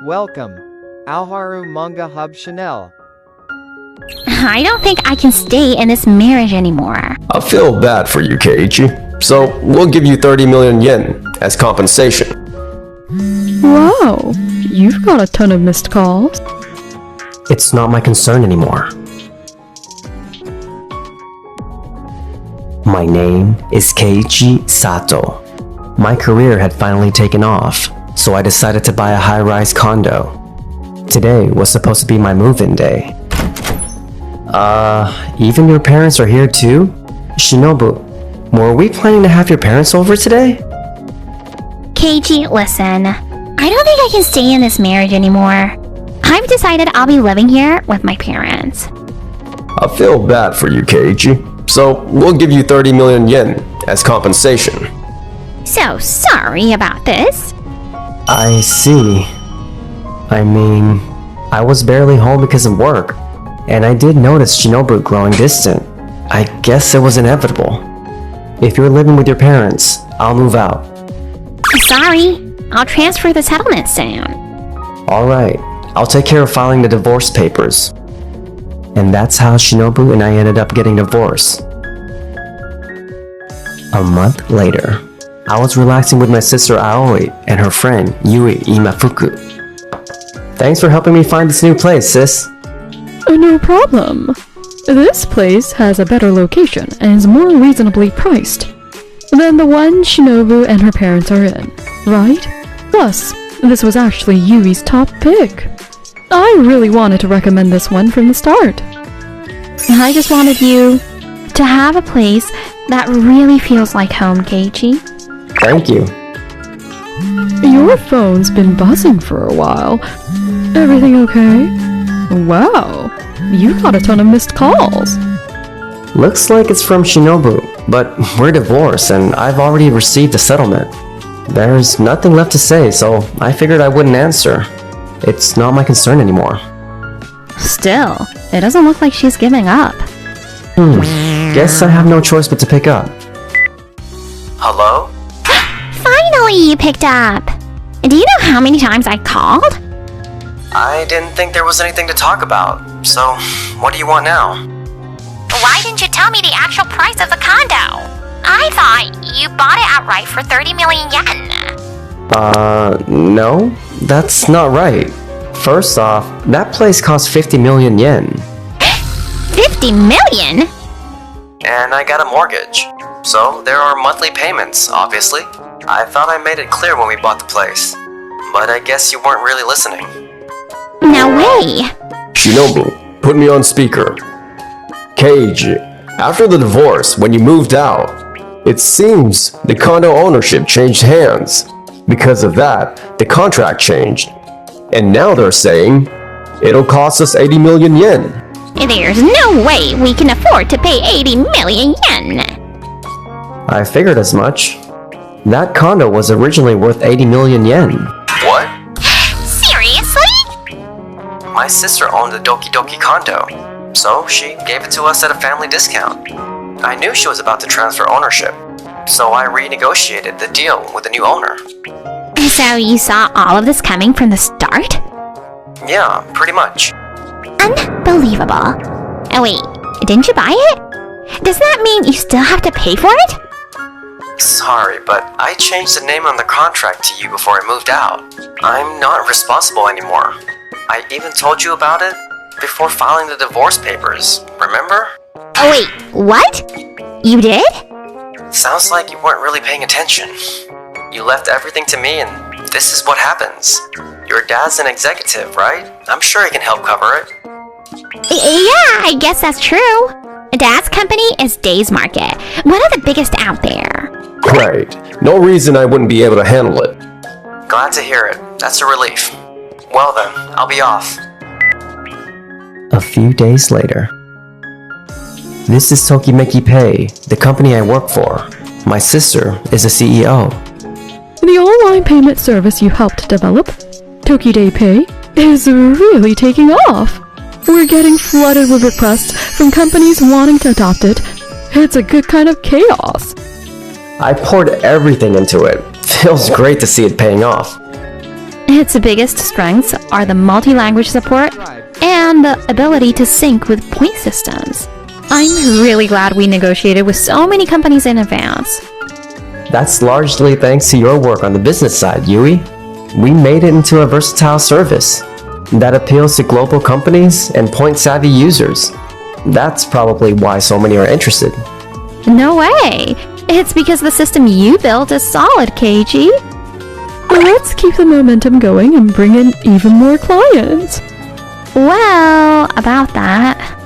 Welcome, Alharu Manga Hub Chanel. I don't think I can stay in this marriage anymore. I feel bad for you, Keiichi. So, we'll give you 30 million yen as compensation. Wow, you've got a ton of missed calls. It's not my concern anymore. My name is Keiichi Sato. My career had finally taken off, so I decided to buy a high-rise condo. Today was supposed to be my move-in day. Even your parents are here too? Shinobu, were we planning to have your parents over today? Keiichi, listen. I don't think I can stay in this marriage anymore. I've decided I'll be living here with my parents. I feel bad for you, Keiichi. So, we'll give you 30 million yen as compensation. So sorry about this. I see. I mean, I was barely home because of work, and I did notice Shinobu growing distant. I guess it was inevitable. If you're living with your parents, I'll move out. Sorry, I'll transfer the settlement soon. Alright, I'll take care of filing the divorce papers. And that's how Shinobu and I ended up getting divorced. A month later, I was relaxing with my sister Aoi and her friend Yui Imafuku. Thanks for helping me find this new place, sis. No problem. This place has a better location and is more reasonably priced than the one Shinobu and her parents are in, right? Plus, this was actually Yui's top pick. I really wanted to recommend this one from the start. I just wanted you to have a place that really feels like home, Keiichi. Thank you. Your phone's been buzzing for a while. Everything okay? Wow, you got a ton of missed calls. Looks like it's from Shinobu, but we're divorced and I've already received a settlement. There's nothing left to say, so I figured I wouldn't answer. It's not my concern anymore. Still, it doesn't look like she's giving up. Guess I have no choice but to pick up. Hello? Finally, you picked up. Do you know how many times I called? I didn't think there was anything to talk about, so what do you want now? Why didn't you tell me the actual price of the condo? I thought you bought it outright for 30 million yen. No, that's not right. First off, that place cost 50 million yen. 50 million? And I got a mortgage, so there are monthly payments, obviously. I thought I made it clear when we bought the place, but I guess you weren't really listening. No way. Shinobu, put me on speaker. Keiichi, after the divorce, when you moved out, it seems the condo ownership changed hands. Because of that, the contract changed. And now they're saying it'll cost us 80 million yen. There's no way we can afford to pay 80 million yen. I figured as much. That condo was originally worth 80 million yen. What? Seriously? My sister owned the Doki Doki condo, so she gave it to us at a family discount. I knew she was about to transfer ownership, so I renegotiated the deal with the new owner. So you saw all of this coming from the start? Yeah, pretty much. Unbelievable. Oh wait, didn't you buy it? Does that mean you still have to pay for it? Sorry, but I changed the name on the contract to you before I moved out. I'm not responsible anymore. I even told you about it before filing the divorce papers, remember? Oh wait, what? You did? Sounds like you weren't really paying attention. You left everything to me and this is what happens. Your dad's an executive, right? I'm sure he can help cover it. Yeah, I guess that's true. Dad's company is Days Market, one of the biggest out there. Right. No reason I wouldn't be able to handle it. Glad to hear it. That's a relief. Well then, I'll be off. A few days later. This is Tokimeki Pay, the company I work for. My sister is the CEO. The online payment service you helped develop, Tokiday Pay, is really taking off. We're getting flooded with requests from companies wanting to adopt it. It's a good kind of chaos. I poured everything into it. Feels great to see it paying off. Its biggest strengths are the multi-language support and the ability to sync with point systems. I'm really glad we negotiated with so many companies in advance. That's largely thanks to your work on the business side, Yui. We made it into a versatile service that appeals to global companies and point-savvy users. That's probably why so many are interested. No way! It's because the system you built is solid, Keiji. Let's keep the momentum going and bring in even more clients. Well, about that.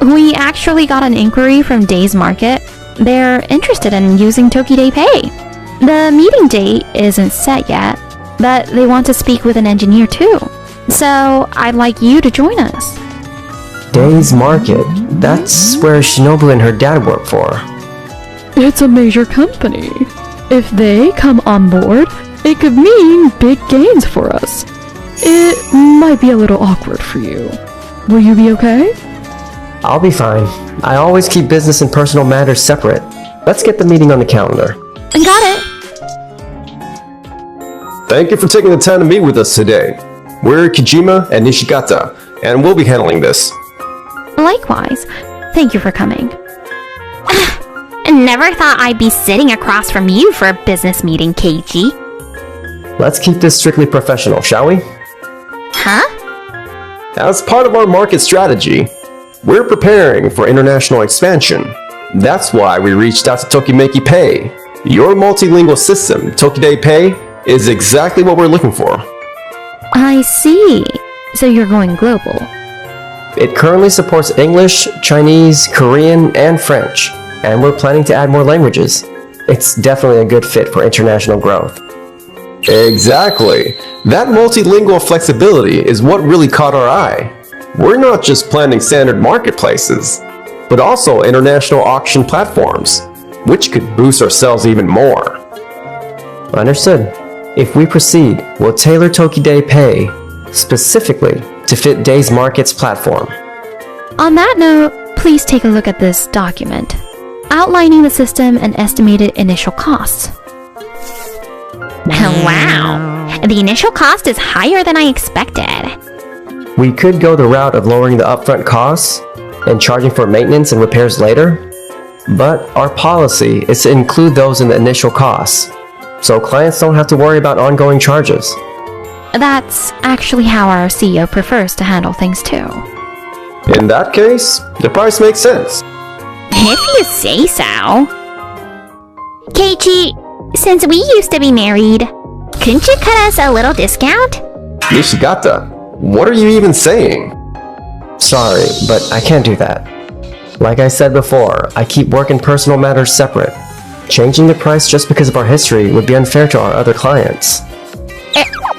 We actually got an inquiry from Days Market. They're interested in using Tokide Pay. The meeting date isn't set yet, but they want to speak with an engineer too. So I'd like you to join us. Days Market, that's where Shinobu and her dad work for. It's a major company. If they come on board, it could mean big gains for us. It might be a little awkward for you. Will you be okay? I'll be fine. I always keep business and personal matters separate. Let's get the meeting on the calendar. Got it. Thank you for taking the time to meet with us today. We're Kojima and Nishigata, and we'll be handling this. Likewise. Thank you for coming. Never thought I'd be sitting across from you for a business meeting, Keiji. Let's keep this strictly professional, shall we? Huh? As part of our market strategy, we're preparing for international expansion. That's why we reached out to Tokimeki Pay. Your multilingual system, Tokide Pay, is exactly what we're looking for. I see. So you're going global. It currently supports English, Chinese, Korean, and French, and we're planning to add more languages. It's definitely a good fit for international growth. Exactly. That multilingual flexibility is what really caught our eye. We're not just planning standard marketplaces, but also international auction platforms, which could boost our sales even more. Understood. If we proceed, we'll tailor Tokide Pay specifically to fit Days Market's platform. On that note, please take a look at this document, outlining the system and estimated initial costs. Wow! The initial cost is higher than I expected. We could go the route of lowering the upfront costs and charging for maintenance and repairs later, but our policy is to include those in the initial costs, so clients don't have to worry about ongoing charges. That's actually how our CEO prefers to handle things too. In that case, the price makes sense. If you say so. Keiichi, since we used to be married, couldn't you cut us a little discount? Nishigata, what are you even saying? Sorry, but I can't do that. Like I said before, I keep work and personal matters separate. Changing the price just because of our history would be unfair to our other clients.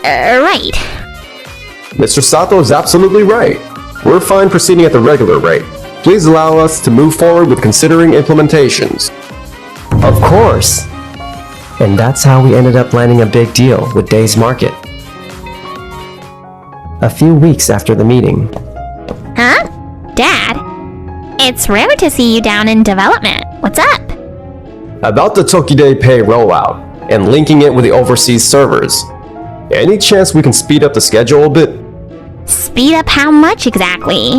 Right. Mr. Sato is absolutely right. We're fine proceeding at the regular rate. Please allow us to move forward with considering implementations. Of course! And that's how we ended up landing a big deal with Days Market. A few weeks after the meeting. Huh? Dad? It's rare to see you down in development. What's up? About the Tokide Pay rollout and linking it with the overseas servers. Any chance we can speed up the schedule a bit? Speed up how much exactly?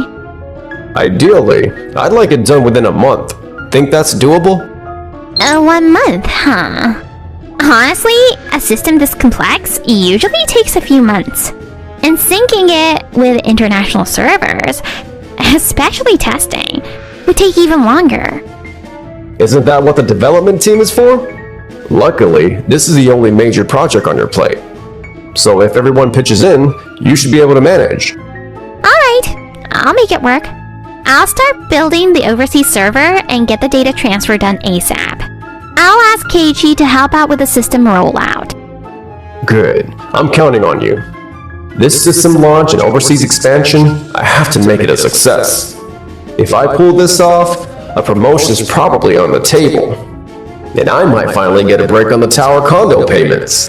Ideally, I'd like it done within a month. Think that's doable? 1 month, huh? Honestly, a system this complex usually takes a few months. And syncing it with international servers, especially testing, would take even longer. Isn't that what the development team is for? Luckily, this is the only major project on your plate. So if everyone pitches in, you should be able to manage. Alright, I'll make it work. I'll start building the overseas server and get the data transfer done ASAP. I'll ask Keiichi to help out with the system rollout. Good. I'm counting on you. This system launch and overseas expansion, I have to make it a success. If I pull this off, a promotion's probably on the table. And I might finally get a break on the tower condo payments.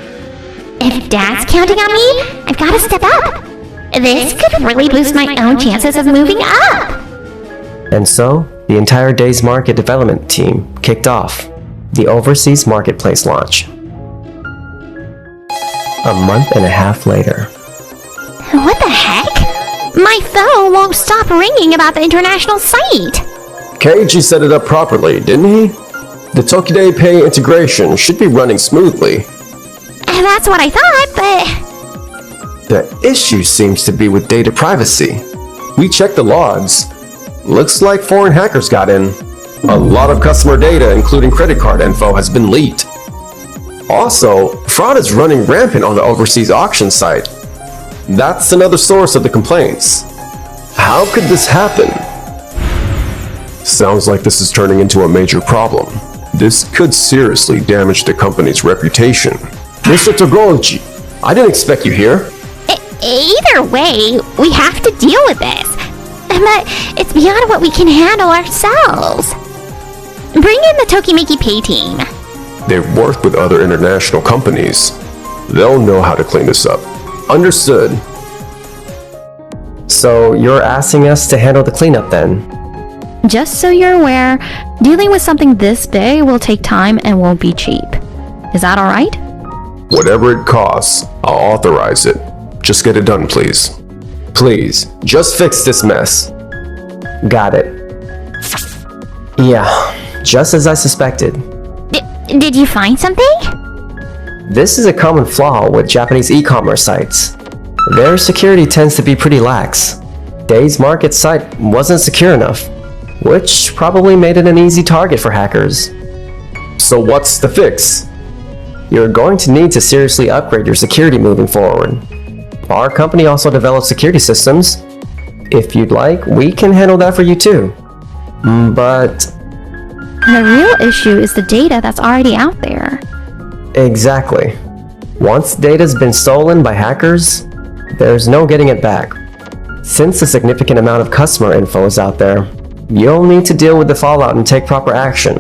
If Dad's counting on me, I've got to step up. This could really boost my own chances of moving up. And so, the entire Days Market development team kicked off the overseas marketplace launch. A month and a half later. What the heck? My phone won't stop ringing about the international site. Keiji set it up properly, didn't he? The Tokide Pay integration should be running smoothly. That's what I thought, but... The issue seems to be with data privacy. We checked the logs. Looks like foreign hackers got in. A lot of customer data, including credit card info, has been leaked. Also, fraud is running rampant on the overseas auction site. That's another source of the complaints. How could this happen? Sounds like this is turning into a major problem. This could seriously damage the company's reputation. Mr. Togoji, I didn't expect you here. Either way, we have to deal with this. But it's beyond what we can handle ourselves. Bring in the Tokimeki Pay team. They've worked with other international companies. They'll know how to clean this up. Understood. So you're asking us to handle the cleanup then? Just so you're aware, dealing with something this big will take time and won't be cheap. Is that alright? Whatever it costs, I'll authorize it. Just get it done, please. Please, just fix this mess. Got it. Yeah, just as I suspected. Did you find something? This is a common flaw with Japanese e-commerce sites. Their security tends to be pretty lax. Days Market's site wasn't secure enough, which probably made it an easy target for hackers. So what's the fix? You're going to need to seriously upgrade your security moving forward. Our company also develops security systems. If you'd like, we can handle that for you too. But... The real issue is the data that's already out there. Exactly. Once data's been stolen by hackers, there's no getting it back. Since a significant amount of customer info is out there, you'll need to deal with the fallout and take proper action.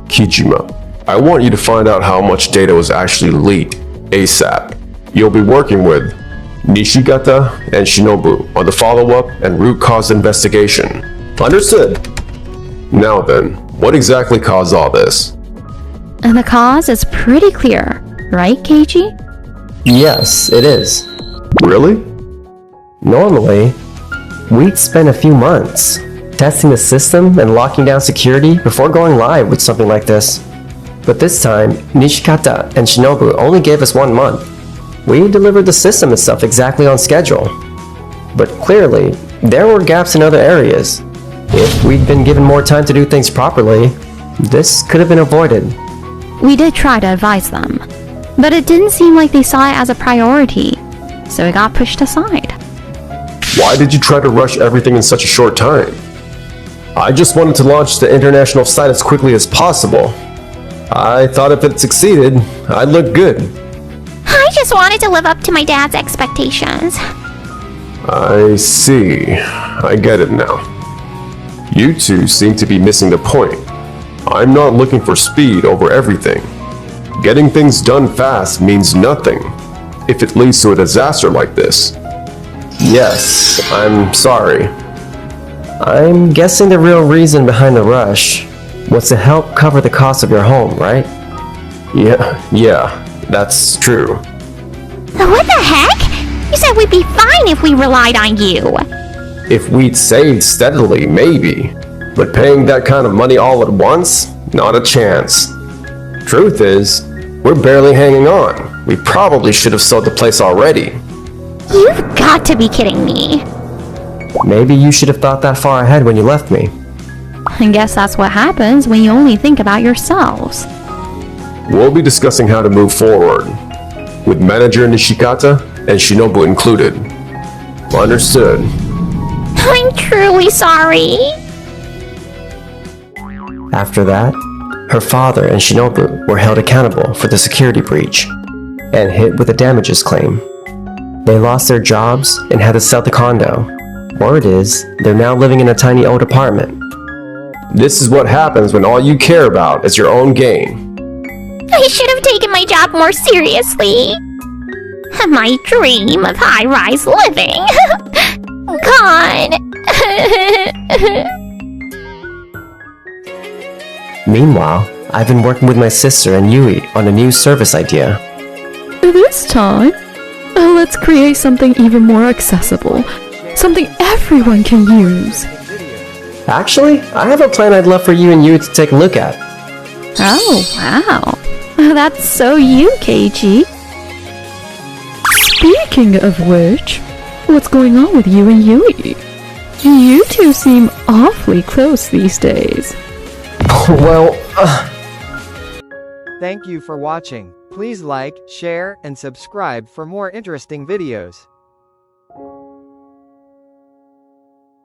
Kijima, I want you to find out how much data was actually leaked ASAP. You'll be working with Nishigata and Shinobu on the follow-up and root cause investigation. Understood. Now then, what exactly caused all this? And the cause is pretty clear, right, Keiji? Yes, it is. Really? Normally, we'd spend a few months testing the system and locking down security before going live with something like this. But this time, Nishikata and Shinobu only gave us 1 month. We delivered the system and stuff exactly on schedule. But clearly, there were gaps in other areas. If we'd been given more time to do things properly, this could have been avoided. We did try to advise them, but it didn't seem like they saw it as a priority, so it got pushed aside. Why did you try to rush everything in such a short time? I just wanted to launch the international site as quickly as possible. I thought if it succeeded, I'd look good. I just wanted to live up to my dad's expectations. I see. I get it now. You two seem to be missing the point. I'm not looking for speed over everything. Getting things done fast means nothing if it leads to a disaster like this. Yes, I'm sorry. I'm guessing the real reason behind the rush was to help cover the cost of your home, right? Yeah, that's true. What the heck? You said we'd be fine if we relied on you. If we'd saved steadily, maybe. But paying that kind of money all at once? Not a chance. Truth is, we're barely hanging on. We probably should have sold the place already. You've got to be kidding me. Maybe you should have thought that far ahead when you left me. I guess that's what happens when you only think about yourselves. We'll be discussing how to move forward, with manager Nishikata and Shinobu included. Understood. I'm truly sorry. After that, her father and Shinobu were held accountable for the security breach and hit with a damages claim. They lost their jobs and had to sell the condo. Word is, they're now living in a tiny old apartment. This is what happens when all you care about is your own gain. I should have taken my job more seriously. My dream of high-rise living. Gone. Meanwhile, I've been working with my sister and Yui on a new service idea. This time, let's create something even more accessible. Something everyone can use. Actually, I have a plan I'd love for you and Yui to take a look at. Oh, wow. That's so you, KG. Speaking of which, what's going on with you and Yui? You two seem awfully close these days. Well, Thank you for watching. Please like, share, and subscribe for more interesting videos.